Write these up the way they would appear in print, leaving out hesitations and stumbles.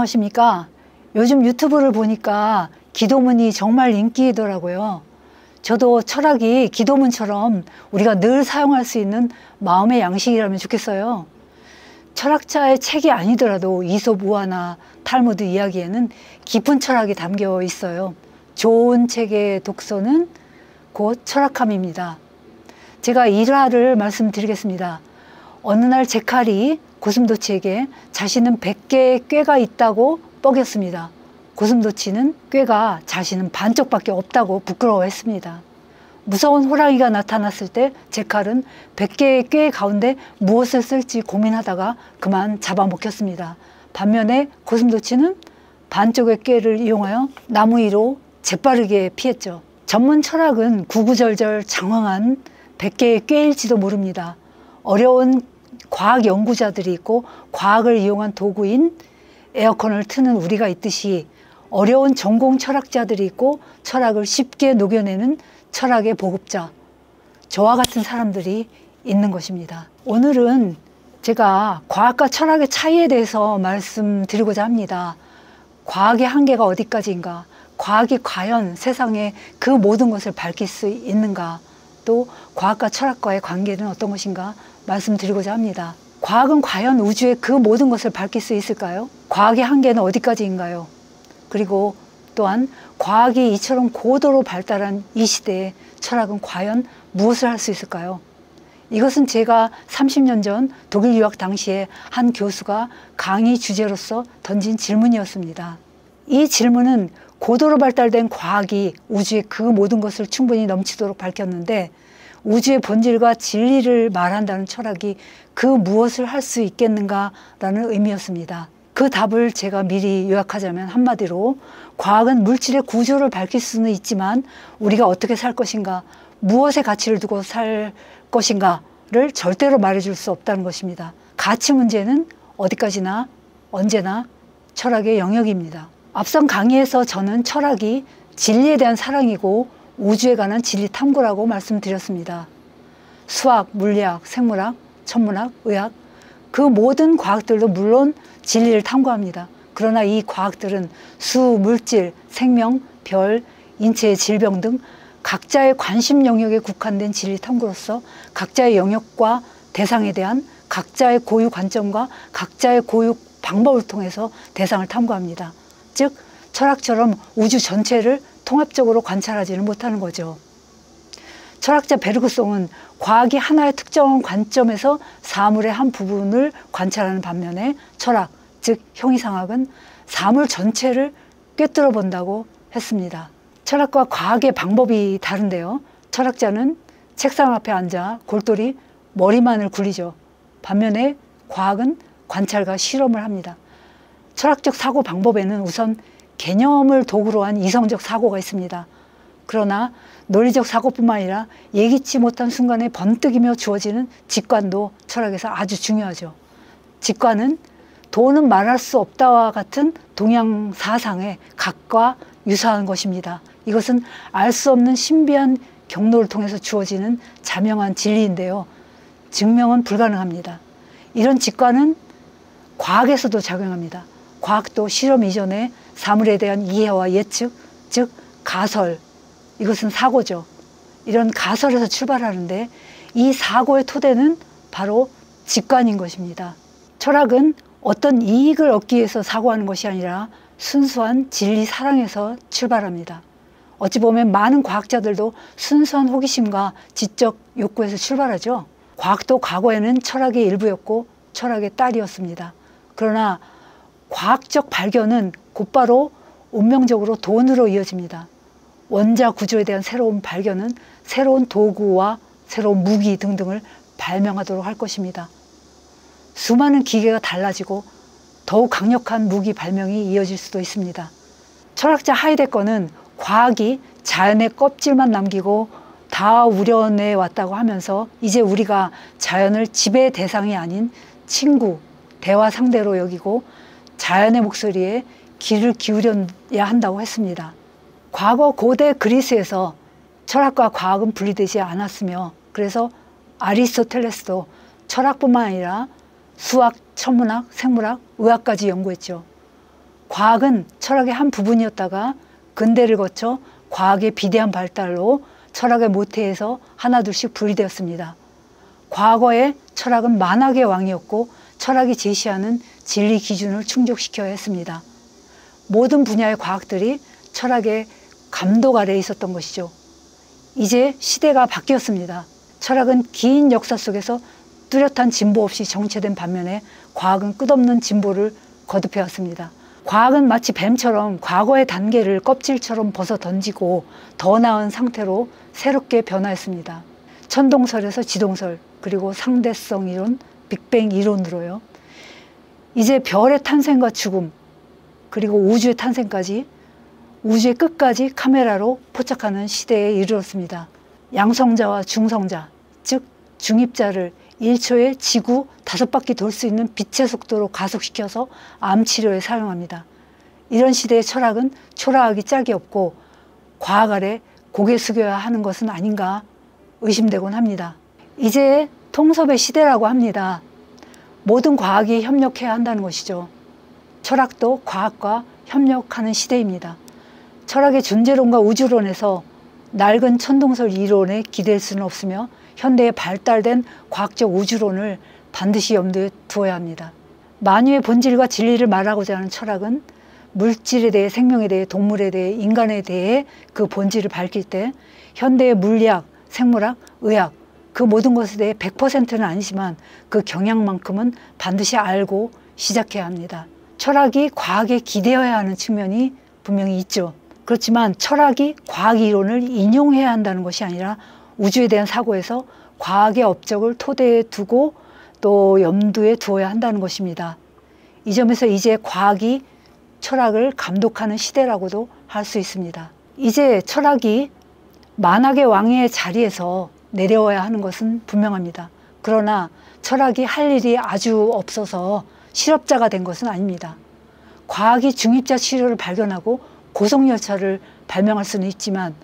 안녕하십니까. 요즘 유튜브를 보니까 기도문이 정말 인기이더라고요. 저도 철학이 기도문처럼 우리가 늘 사용할 수 있는 마음의 양식이라면 좋겠어요. 철학자의 책이 아니더라도 이솝 우화나 탈무드 이야기에는 깊은 철학이 담겨 있어요. 좋은 책의 독서는 곧 철학함입니다. 제가 일화를 말씀드리겠습니다. 어느 날 제칼이 고슴도치에게 자신은 100개의 꾀가 있다고 뻐겼습니다. 고슴도치는 꾀가 자신은 반쪽밖에 없다고 부끄러워했습니다. 무서운 호랑이가 나타났을 때 제칼은 100개의 꾀 가운데 무엇을 쓸지 고민하다가 그만 잡아먹혔습니다. 반면에 고슴도치는 반쪽의 꾀를 이용하여 나무 위로 재빠르게 피했죠. 전문 철학은 구구절절 장황한 100개의 꾀일지도 모릅니다. 어려운 과학 연구자들이 있고 과학을 이용한 도구인 에어컨을 트는 우리가 있듯이 어려운 전공 철학자들이 있고 철학을 쉽게 녹여내는 철학의 보급자, 저와 같은 사람들이 있는 것입니다. 오늘은 제가 과학과 철학의 차이에 대해서 말씀드리고자 합니다. 과학의 한계가 어디까지인가? 과학이 과연 세상에 그 모든 것을 밝힐 수 있는가? 또 과학과 철학과의 관계는 어떤 것인가 말씀드리고자 합니다. 과학은 과연 우주의 그 모든 것을 밝힐 수 있을까요? 과학의 한계는 어디까지인가요? 그리고 또한 과학이 이처럼 고도로 발달한 이 시대에 철학은 과연 무엇을 할 수 있을까요? 이것은 제가 30년 전 독일 유학 당시에 한 교수가 강의 주제로서 던진 질문이었습니다. 이 질문은 고도로 발달된 과학이 우주의 그 모든 것을 충분히 넘치도록 밝혔는데 우주의 본질과 진리를 말한다는 철학이 그 무엇을 할 수 있겠는가라는 의미였습니다. 그 답을 제가 미리 요약하자면 한마디로 과학은 물질의 구조를 밝힐 수는 있지만 우리가 어떻게 살 것인가, 무엇에 가치를 두고 살 것인가를 절대로 말해줄 수 없다는 것입니다. 가치 문제는 어디까지나 언제나 철학의 영역입니다. 앞선 강의에서 저는 철학이 진리에 대한 사랑이고 우주에 관한 진리 탐구라고 말씀드렸습니다. 수학, 물리학, 생물학, 천문학, 의학 그 모든 과학들도 물론 진리를 탐구합니다. 그러나 이 과학들은 수, 물질, 생명, 별, 인체의 질병 등 각자의 관심 영역에 국한된 진리 탐구로서 각자의 영역과 대상에 대한 각자의 고유 관점과 각자의 고유 방법을 통해서 대상을 탐구합니다. 즉 철학처럼 우주 전체를 통합적으로 관찰하지는 못하는 거죠. 철학자 베르그송은 과학이 하나의 특정한 관점에서 사물의 한 부분을 관찰하는 반면에 철학, 즉 형이상학은 사물 전체를 꿰뚫어 본다고 했습니다. 철학과 과학의 방법이 다른데요. 철학자는 책상 앞에 앉아 골똘히 머리만을 굴리죠. 반면에 과학은 관찰과 실험을 합니다. 철학적 사고 방법에는 우선 개념을 도구로 한 이성적 사고가 있습니다. 그러나 논리적 사고뿐만 아니라 예기치 못한 순간에 번뜩이며 주어지는 직관도 철학에서 아주 중요하죠. 직관은 도는 말할 수 없다와 같은 동양 사상의 각과 유사한 것입니다. 이것은 알 수 없는 신비한 경로를 통해서 주어지는 자명한 진리인데요. 증명은 불가능합니다. 이런 직관은 과학에서도 작용합니다. 과학도 실험 이전에 사물에 대한 이해와 예측, 즉 가설, 이것은 사고죠. 이런 가설에서 출발하는데 이 사고의 토대는 바로 직관인 것입니다. 철학은 어떤 이익을 얻기 위해서 사고하는 것이 아니라 순수한 진리 사랑에서 출발합니다. 어찌 보면 많은 과학자들도 순수한 호기심과 지적 욕구에서 출발하죠. 과학도 과거에는 철학의 일부였고 철학의 딸이었습니다. 그러나 과학적 발견은 곧바로 운명적으로 돈으로 이어집니다. 원자 구조에 대한 새로운 발견은 새로운 도구와 새로운 무기 등등을 발명하도록 할 것입니다. 수많은 기계가 달라지고 더욱 강력한 무기 발명이 이어질 수도 있습니다. 철학자 하이데거는 과학이 자연의 껍질만 남기고 다 우려내 왔다고 하면서 이제 우리가 자연을 지배의 대상이 아닌 친구, 대화 상대로 여기고 자연의 목소리에 귀를 기울여야 한다고 했습니다. 과거 고대 그리스에서 철학과 과학은 분리되지 않았으며 그래서 아리스토텔레스도 철학뿐만 아니라 수학, 천문학, 생물학, 의학까지 연구했죠. 과학은 철학의 한 부분이었다가 근대를 거쳐 과학의 비대한 발달로 철학의 모태에서 하나둘씩 분리되었습니다. 과거의 철학은 만학의 왕이었고 철학이 제시하는 진리 기준을 충족시켜야 했습니다. 모든 분야의 과학들이 철학의 감독 아래에 있었던 것이죠. 이제 시대가 바뀌었습니다. 철학은 긴 역사 속에서 뚜렷한 진보 없이 정체된 반면에 과학은 끝없는 진보를 거듭해왔습니다. 과학은 마치 뱀처럼 과거의 단계를 껍질처럼 벗어 던지고 더 나은 상태로 새롭게 변화했습니다. 천동설에서 지동설, 그리고 상대성 이론, 빅뱅 이론으로요. 이제 별의 탄생과 죽음, 그리고 우주의 탄생까지, 우주의 끝까지 카메라로 포착하는 시대에 이르렀습니다. 양성자와 중성자, 즉 중입자를 1초에 지구 5바퀴 돌 수 있는 빛의 속도로 가속시켜서 암 치료에 사용합니다. 이런 시대의 철학은 초라하기 짝이 없고 과학 아래 고개 숙여야 하는 것은 아닌가 의심되곤 합니다. 이제 통섭의 시대라고 합니다. 모든 과학이 협력해야 한다는 것이죠. 철학도 과학과 협력하는 시대입니다. 철학의 존재론과 우주론에서 낡은 천동설 이론에 기댈 수는 없으며 현대에 발달된 과학적 우주론을 반드시 염두에 두어야 합니다. 만유의 본질과 진리를 말하고자 하는 철학은 물질에 대해, 생명에 대해, 동물에 대해, 인간에 대해 그 본질을 밝힐 때 현대의 물리학, 생물학, 의학 그 모든 것에 대해 100%는 아니지만 그 경향만큼은 반드시 알고 시작해야 합니다. 철학이 과학에 기대어야 하는 측면이 분명히 있죠. 그렇지만 철학이 과학 이론을 인용해야 한다는 것이 아니라 우주에 대한 사고에서 과학의 업적을 토대에 두고 또 염두에 두어야 한다는 것입니다. 이 점에서 이제 과학이 철학을 감독하는 시대라고도 할 수 있습니다. 이제 철학이 만학의 왕의 자리에서 내려와야 하는 것은 분명합니다. 그러나 철학이 할 일이 아주 없어서 실업자가 된 것은 아닙니다. 과학이 중입자 치료를 발견하고 고속열차를 발명할 수는 있지만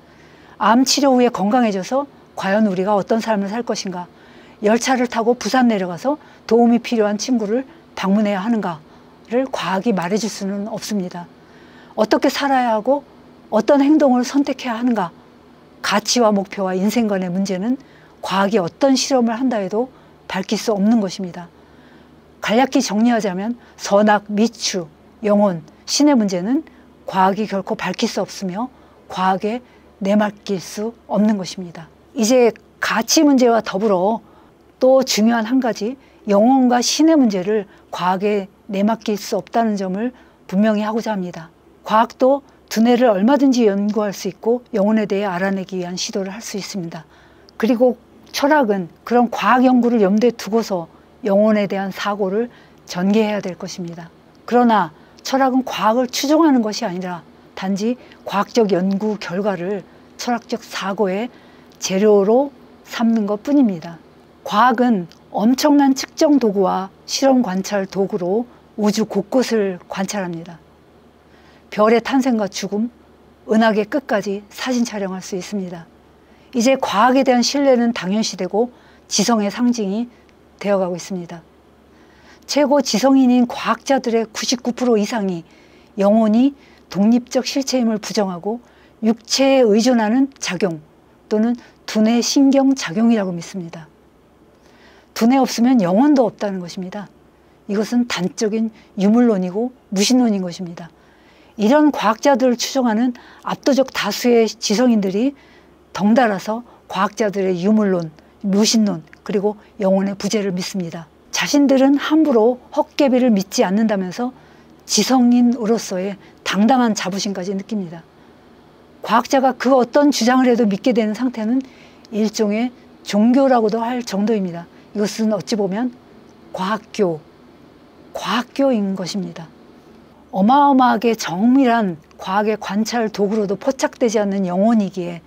암 치료 후에 건강해져서 과연 우리가 어떤 삶을 살 것인가, 열차를 타고 부산 내려가서 도움이 필요한 친구를 방문해야 하는가를 과학이 말해줄 수는 없습니다. 어떻게 살아야 하고 어떤 행동을 선택해야 하는가, 가치와 목표와 인생관의 문제는 과학이 어떤 실험을 한다 해도 밝힐 수 없는 것입니다. 간략히 정리하자면 선악, 미추, 영혼, 신의 문제는 과학이 결코 밝힐 수 없으며 과학에 내맡길 수 없는 것입니다. 이제 가치 문제와 더불어 또 중요한 한 가지, 영혼과 신의 문제를 과학에 내맡길 수 없다는 점을 분명히 하고자 합니다. 과학도 두뇌를 얼마든지 연구할 수 있고 영혼에 대해 알아내기 위한 시도를 할 수 있습니다. 그리고 철학은 그런 과학 연구를 염두에 두고서 영혼에 대한 사고를 전개해야 될 것입니다. 그러나 철학은 과학을 추종하는 것이 아니라 단지 과학적 연구 결과를 철학적 사고의 재료로 삼는 것 뿐입니다. 과학은 엄청난 측정 도구와 실험 관찰 도구로 우주 곳곳을 관찰합니다. 별의 탄생과 죽음, 은하계 끝까지 사진 촬영할 수 있습니다. 이제 과학에 대한 신뢰는 당연시되고 지성의 상징이 되어가고 있습니다. 최고 지성인인 과학자들의 99% 이상이 영혼이 독립적 실체임을 부정하고 육체에 의존하는 작용 또는 두뇌 신경작용이라고 믿습니다. 두뇌 없으면 영혼도 없다는 것입니다. 이것은 단적인 유물론이고 무신론인 것입니다. 이런 과학자들을 추종하는 압도적 다수의 지성인들이 덩달아서 과학자들의 유물론, 무신론, 그리고 영혼의 부재를 믿습니다. 자신들은 함부로 헛개비를 믿지 않는다면서 지성인으로서의 당당한 자부심까지 느낍니다. 과학자가 그 어떤 주장을 해도 믿게 되는 상태는 일종의 종교라고도 할 정도입니다. 이것은 어찌 보면 과학교인 것입니다. 어마어마하게 정밀한 과학의 관찰 도구로도 포착되지 않는 영혼이기에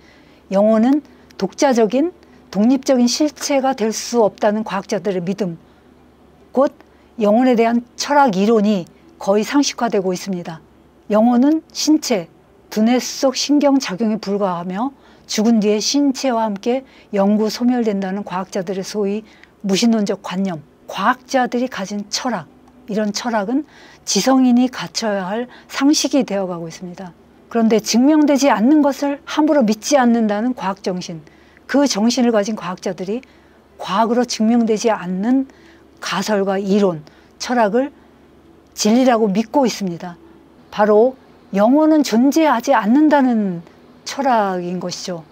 영혼은 독자적인 독립적인 실체가 될 수 없다는 과학자들의 믿음, 곧 영혼에 대한 철학 이론이 거의 상식화되고 있습니다. 영혼은 신체, 두뇌 속 신경작용에 불과하며 죽은 뒤에 신체와 함께 영구 소멸된다는 과학자들의 소위 무신론적 관념, 과학자들이 가진 철학, 이런 철학은 지성인이 갖춰야 할 상식이 되어가고 있습니다. 그런데 증명되지 않는 것을 함부로 믿지 않는다는 과학정신, 그 정신을 가진 과학자들이 과학으로 증명되지 않는 가설과 이론, 철학을 진리라고 믿고 있습니다. 바로 영혼은 존재하지 않는다는 철학인 것이죠.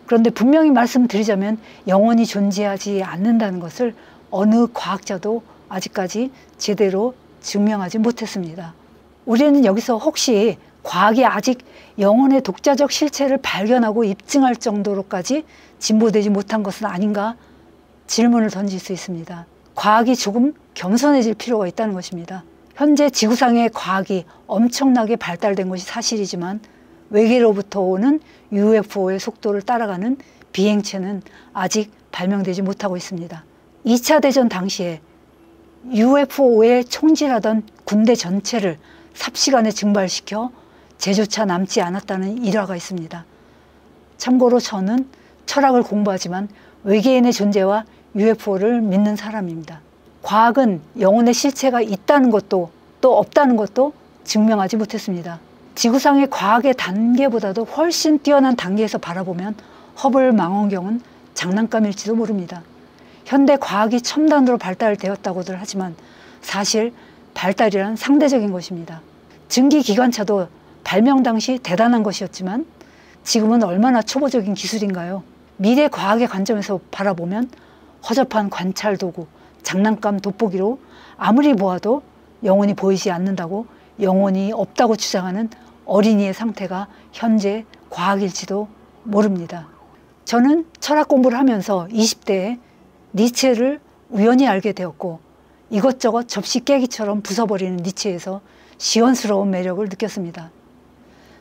그런데 분명히 말씀드리자면 영혼이 존재하지 않는다는 것을 어느 과학자도 아직까지 제대로 증명하지 못했습니다. 우리는 여기서 혹시 과학이 아직 영혼의 독자적 실체를 발견하고 입증할 정도로까지 진보되지 못한 것은 아닌가 질문을 던질 수 있습니다. 과학이 조금 겸손해질 필요가 있다는 것입니다. 현재 지구상의 과학이 엄청나게 발달된 것이 사실이지만 외계로부터 오는 UFO의 속도를 따라가는 비행체는 아직 발명되지 못하고 있습니다. 2차 대전 당시에 UFO에 총질하던 군대 전체를 삽시간에 증발시켜 제조차 남지 않았다는 일화가 있습니다. 참고로 저는 철학을 공부하지만 외계인의 존재와 UFO를 믿는 사람입니다. 과학은 영혼의 실체가 있다는 것도 또 없다는 것도 증명하지 못했습니다. 지구상의 과학의 단계보다도 훨씬 뛰어난 단계에서 바라보면 허블 망원경은 장난감일지도 모릅니다. 현대 과학이 첨단으로 발달되었다고들 하지만 사실 발달이란 상대적인 것입니다. 증기기관차도 발명 당시 대단한 것이었지만 지금은 얼마나 초보적인 기술인가요? 미래 과학의 관점에서 바라보면 허접한 관찰 도구, 장난감 돋보기로 아무리 보아도 영혼이 보이지 않는다고 영혼이 없다고 주장하는 어린이의 상태가 현재 과학일지도 모릅니다. 저는 철학 공부를 하면서 20대에 니체를 우연히 알게 되었고 이것저것 접시 깨기처럼 부숴버리는 니체에서 시원스러운 매력을 느꼈습니다.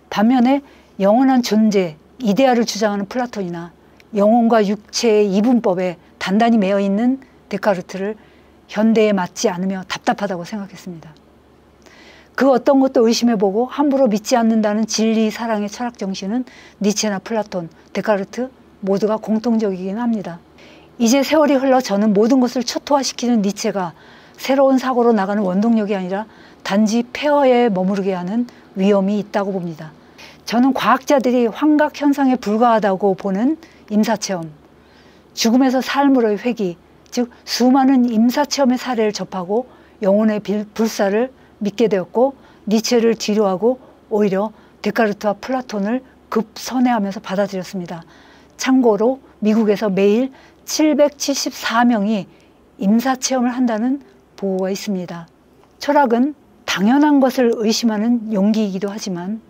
반면에 영원한 존재, 이데아를 주장하는 플라톤이나 영혼과 육체의 이분법에 단단히 매여있는 데카르트를 현대에 맞지 않으며 답답하다고 생각했습니다. 그 어떤 것도 의심해보고 함부로 믿지 않는다는 진리, 사랑의 철학 정신은 니체나 플라톤, 데카르트 모두가 공통적이긴 합니다. 이제 세월이 흘러 저는 모든 것을 초토화시키는 니체가 새로운 사고로 나가는 원동력이 아니라 단지 폐허에 머무르게 하는 위험이 있다고 봅니다. 저는 과학자들이 환각 현상에 불과하다고 보는 임사체험, 죽음에서 삶으로의 회귀, 즉 수많은 임사체험의 사례를 접하고 영혼의 불사를 믿게 되었고 니체를 뒤로하고 오히려 데카르트와 플라톤을 급선회하면서 받아들였습니다. 참고로 미국에서 매일 774명이 임사체험을 한다는 보고가 있습니다. 철학은 당연한 것을 의심하는 용기이기도 하지만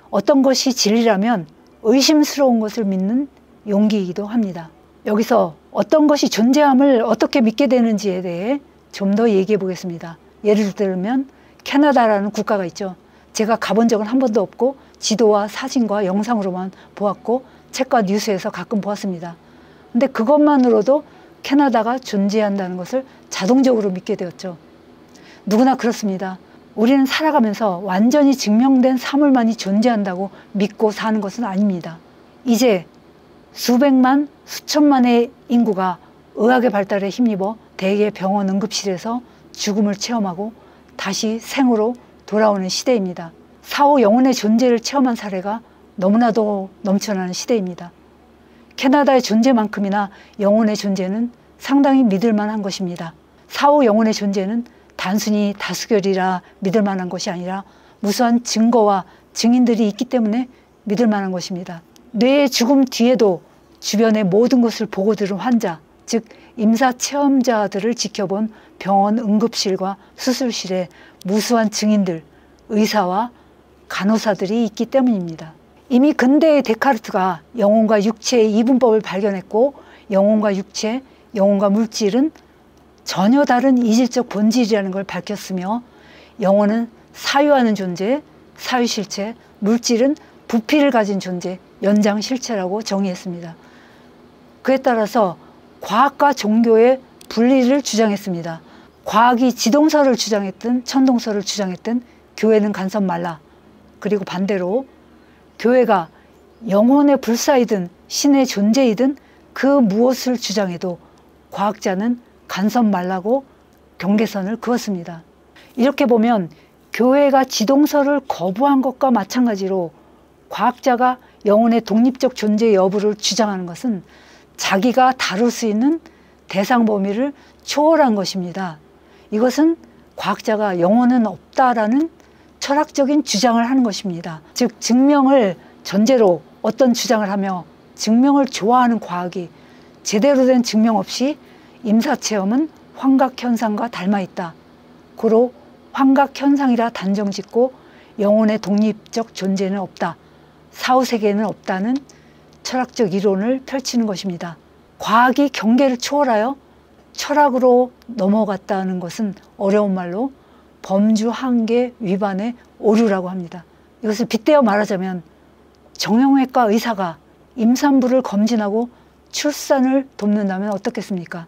어떤 것이 진리라면 의심스러운 것을 믿는 용기이기도 합니다. 여기서 어떤 것이 존재함을 어떻게 믿게 되는지에 대해 좀 더 얘기해 보겠습니다. 예를 들면 캐나다라는 국가가 있죠. 제가 가본 적은 한 번도 없고 지도와 사진과 영상으로만 보았고 책과 뉴스에서 가끔 보았습니다. 근데 그것만으로도 캐나다가 존재한다는 것을 자동적으로 믿게 되었죠. 누구나 그렇습니다. 우리는 살아가면서 완전히 증명된 사물만이 존재한다고 믿고 사는 것은 아닙니다. 이제 수백만, 수천만의 인구가 의학의 발달에 힘입어 대개 병원 응급실에서 죽음을 체험하고 다시 생으로 돌아오는 시대입니다. 사후 영혼의 존재를 체험한 사례가 너무나도 넘쳐나는 시대입니다. 캐나다의 존재만큼이나 영혼의 존재는 상당히 믿을 만한 것입니다. 사후 영혼의 존재는 단순히 다수결이라 믿을 만한 것이 아니라 무수한 증거와 증인들이 있기 때문에 믿을 만한 것입니다. 뇌의 죽음 뒤에도 주변의 모든 것을 보고 들은 환자, 즉 임사 체험자들을 지켜본 병원 응급실과 수술실에 무수한 증인들, 의사와 간호사들이 있기 때문입니다. 이미 근대의 데카르트가 영혼과 육체의 이분법을 발견했고 영혼과 육체, 영혼과 물질은 전혀 다른 이질적 본질이라는 걸 밝혔으며 영혼은 사유하는 존재, 사유실체, 물질은 부피를 가진 존재, 연장실체라고 정의했습니다. 그에 따라서 과학과 종교의 분리를 주장했습니다. 과학이 지동설을 주장했든 천동설을 주장했든 교회는 간섭 말라. 그리고 반대로 교회가 영혼의 불사이든 신의 존재이든 그 무엇을 주장해도 과학자는 간섭 말라고 경계선을 그었습니다. 이렇게 보면 교회가 지동설을 거부한 것과 마찬가지로 과학자가 영혼의 독립적 존재 여부를 주장하는 것은 자기가 다룰 수 있는 대상 범위를 초월한 것입니다. 이것은 과학자가 영혼은 없다라는 철학적인 주장을 하는 것입니다. 즉 증명을 전제로 어떤 주장을 하며 증명을 좋아하는 과학이 제대로 된 증명 없이 임사체험은 환각현상과 닮아있다. 고로 환각현상이라 단정짓고 영혼의 독립적 존재는 없다. 사후세계는 없다는 철학적 이론을 펼치는 것입니다. 과학이 경계를 초월하여 철학으로 넘어갔다는 것은 어려운 말로 범주 한계 위반의 오류라고 합니다. 이것을 빗대어 말하자면 정형외과 의사가 임산부를 검진하고 출산을 돕는다면 어떻겠습니까?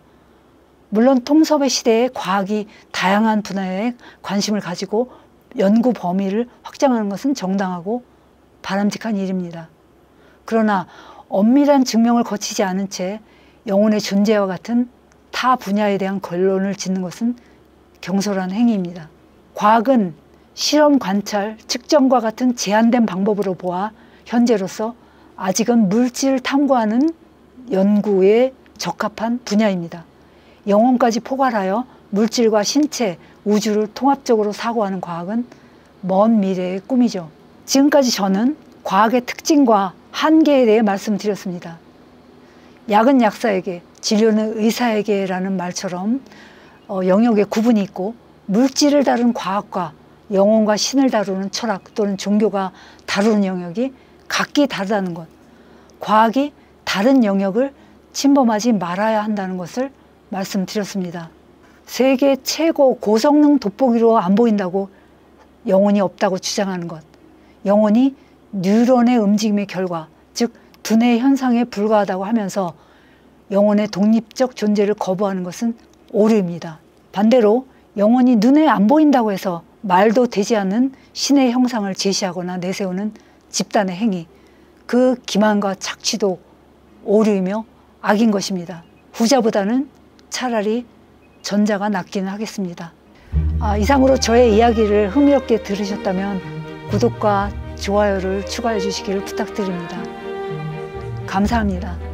물론 통섭의 시대에 과학이 다양한 분야에 관심을 가지고 연구 범위를 확장하는 것은 정당하고 바람직한 일입니다. 그러나 엄밀한 증명을 거치지 않은 채 영혼의 존재와 같은 타 분야에 대한 결론을 짓는 것은 경솔한 행위입니다. 과학은 실험, 관찰, 측정과 같은 제한된 방법으로 보아 현재로서 아직은 물질을 탐구하는 연구에 적합한 분야입니다. 영혼까지 포괄하여 물질과 신체, 우주를 통합적으로 사고하는 과학은 먼 미래의 꿈이죠. 지금까지 저는 과학의 특징과 한계에 대해 말씀드렸습니다. 약은 약사에게, 진료는 의사에게라는 말처럼 영역의 구분이 있고 물질을 다루는 과학과 영혼과 신을 다루는 철학 또는 종교가 다루는 영역이 각기 다르다는 것, 과학이 다른 영역을 침범하지 말아야 한다는 것을 말씀드렸습니다. 세계 최고 고성능 돋보기로 안 보인다고 영혼이 없다고 주장하는 것, 영혼이 뉴런의 움직임의 결과, 즉 두뇌 현상에 불과하다고 하면서 영혼의 독립적 존재를 거부하는 것은 오류입니다. 반대로 영혼이 눈에 안 보인다고 해서 말도 되지 않는 신의 형상을 제시하거나 내세우는 집단의 행위, 그 기만과 착취도 오류이며 악인 것입니다. 후자보다는 차라리 전자가 낫기는 하겠습니다. 이상으로 저의 이야기를 흥미롭게 들으셨다면 구독과 좋아요를 추가해 주시기를 부탁드립니다. 감사합니다.